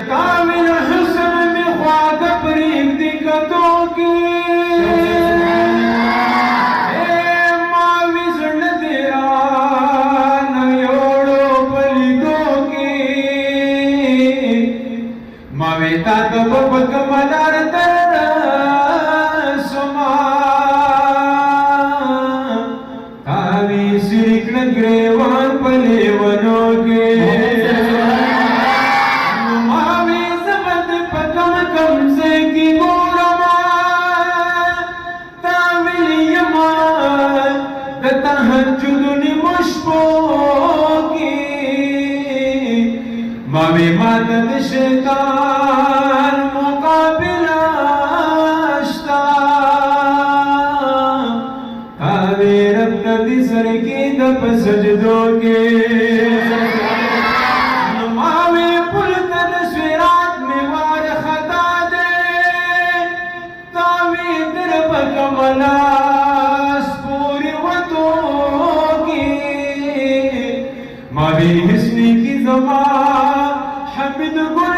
कामिल हुस्न में ख्वाब फरीब दिक्कतों की माविज़ तेरा नयोड़ो पलिदों की मावेता तो बक मदार सुमा तावी सिरिकन ग्रेवान पलेवनों के tahajjuduni mushpoki mami madad shaitan muqabila ashta ave rab di sar ki dab sajdo ke mami pul taswirat mein war khata de tawi darb kamala Mavi हिस्नी की ज़बान हमिद गुल